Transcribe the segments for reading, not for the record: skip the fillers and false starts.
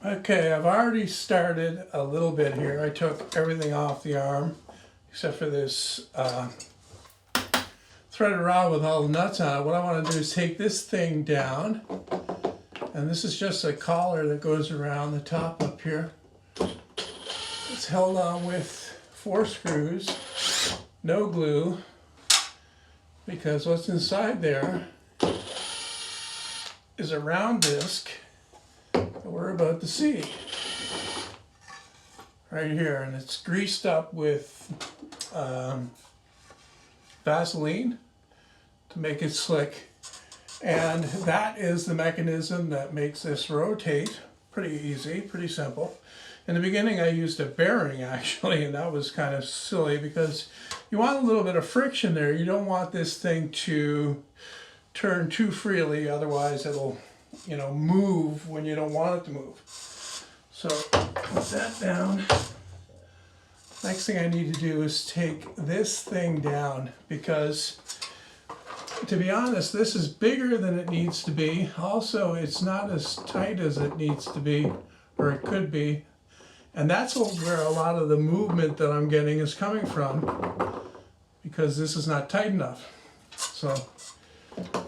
Okay, I've already started a little bit here. I took everything off the arm except for this threaded rod with all the nuts on it. What I want to do is take this thing down, and this is just a collar that goes around the top up here. It's held on with 4 screws, no glue, because what's inside there is a round disc that we're about to see right here, and it's greased up with Vaseline to make it slick, and that is the mechanism that makes this rotate. Pretty easy, pretty simple. In the beginning I used a bearing actually, and that was kind of silly because you want a little bit of friction there. You don't want this thing to turn too freely, otherwise it'll, move when you don't want it to move. So put that down. Next thing I need to do is take this thing down, because to be honest, this is bigger than it needs to be. Also, it's not as tight as it needs to be, or it could be. And that's where a lot of the movement that I'm getting is coming from, because this is not tight enough. So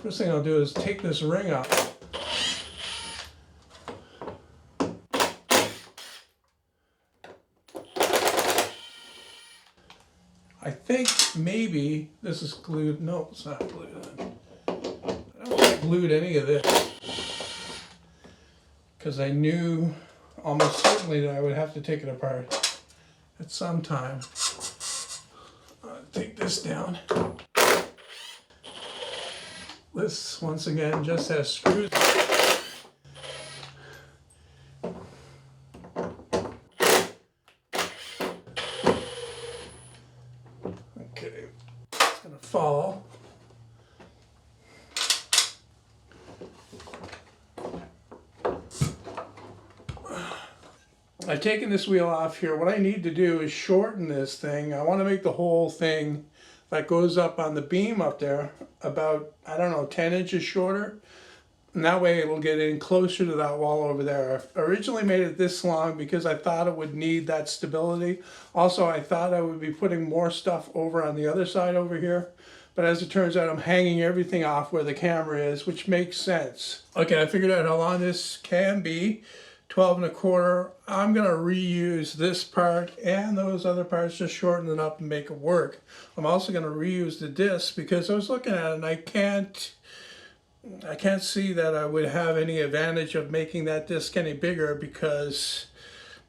first thing I'll do is take this ring off. I think maybe this is glued. No, it's not glued. I don't think I glued any of this, because I knew almost certainly that I would have to take it apart at some time. I'll take this down. This, once again, just has screws. Okay, it's gonna fall. I've taken this wheel off here. What I need to do is shorten this thing. I want to make the whole thing that goes up on the beam up there about, 10 inches shorter. And that way it'll get in closer to that wall over there. I originally made it this long because I thought it would need that stability. Also, I thought I would be putting more stuff over on the other side over here. But as it turns out, I'm hanging everything off where the camera is, which makes sense. Okay, I figured out how long this can be. 12 1/4. I'm going to reuse this part and those other parts, just shorten it up and make it work. I'm also going to reuse the disc because I was looking at it and I can't see that I would have any advantage of making that disc any bigger, because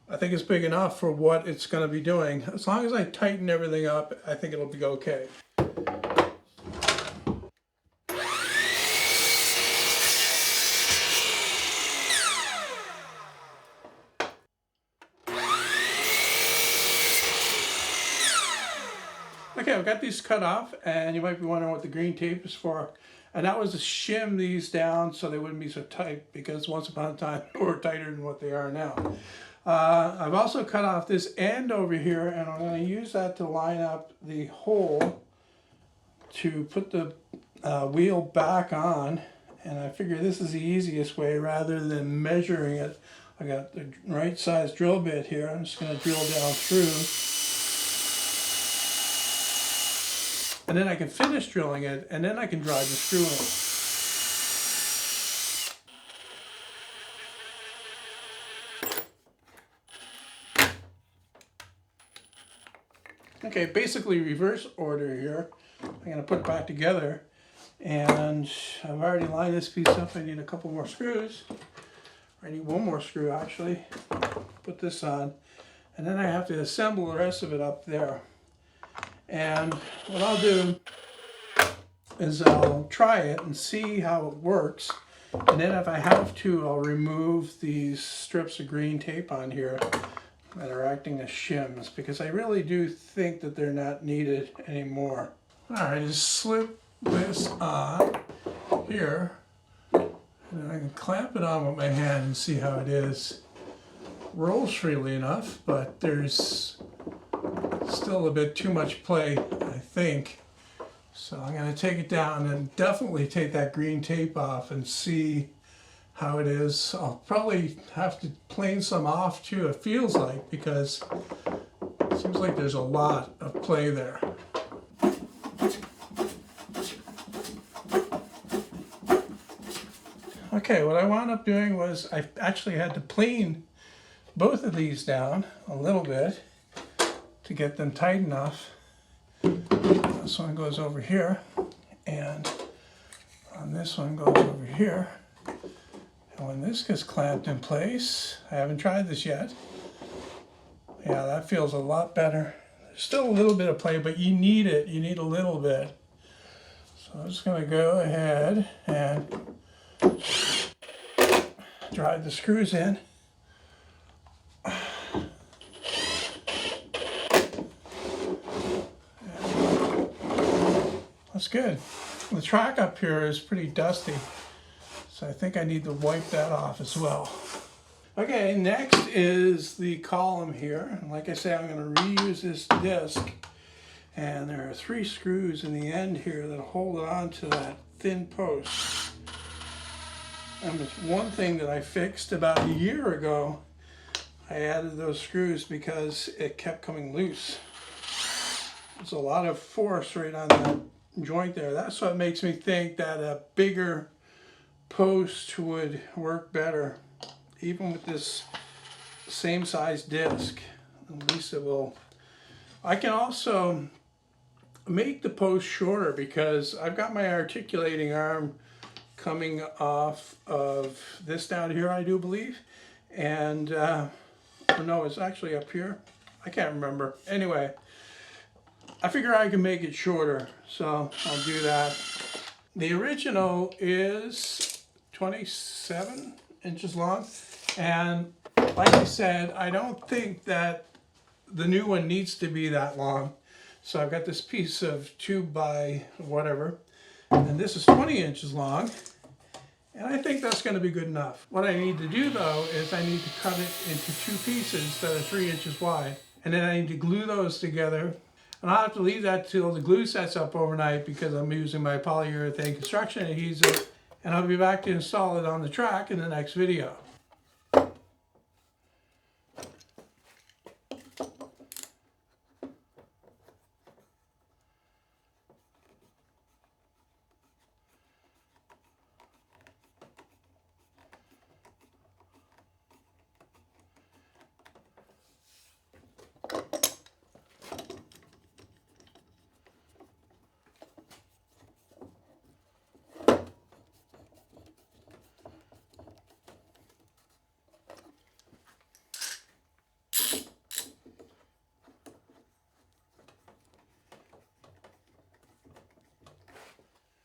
I think it's big enough for what it's going to be doing. As long as I tighten everything up, I think it'll be okay. Okay, I've got these cut off, and you might be wondering what the green tape is for. And that was to shim these down so they wouldn't be so tight, because once upon a time they were tighter than what they are now. I've also cut off this end over here, and I'm going to use that to line up the hole to put the wheel back on. And I figure this is the easiest way rather than measuring it. I got the right size drill bit here. I'm just going to drill down through. And then I can finish drilling it, and then I can drive the screw in. Okay, basically reverse order here. I'm going to put it back together, and I've already lined this piece up. I need a couple more screws. I need one more screw actually. Put this on, and then I have to assemble the rest of it up there. And what I'll do is I'll try it and see how it works. And then if I have to, I'll remove these strips of green tape on here that are acting as shims, because I really do think that they're not needed anymore. All right, just slip this on here. And then I can clamp it on with my hand and see how it is. Rolls freely enough, but there's still a bit too much play, I think. So I'm going to take it down and definitely take that green tape off and see how it is. I'll probably have to plane some off too, it feels like, because it seems like there's a lot of play there. Okay, what I wound up doing was I actually had to plane both of these down a little bit to get them tight enough. This one goes over here, and on this one goes over here. And when this gets clamped in place, I haven't tried this yet. Yeah, that feels a lot better. There's still a little bit of play, but you need it. You need a little bit. So I'm just going to go ahead and drive the screws in. That's good. The track up here is pretty dusty, so I think I need to wipe that off as well. Okay, next is the column here. And like I said, I'm going to reuse this disc. And there are 3 screws in the end here that hold it on to that thin post. And there's one thing that I fixed about a year ago. I added those screws because it kept coming loose. There's a lot of force right on that joint there. That's what makes me think that a bigger post would work better, even with this same size disc. At least it will. I can also make the post shorter because I've got my articulating arm coming off of this down here, I do believe, and no, it's actually up here. I can't remember. Anyway, I figure I can make it shorter, so I'll do that. The original is 27 inches long, and like I said, I don't think that the new one needs to be that long. So I've got this piece of 2 by whatever, and this is 20 inches long, and I think that's going to be good enough. What I need to do though is I need to cut it into 2 pieces that are 3 inches wide, and then I need to glue those together. And I'll have to leave that till the glue sets up overnight because I'm using my polyurethane construction adhesive, and I'll be back to install it on the track in the next video.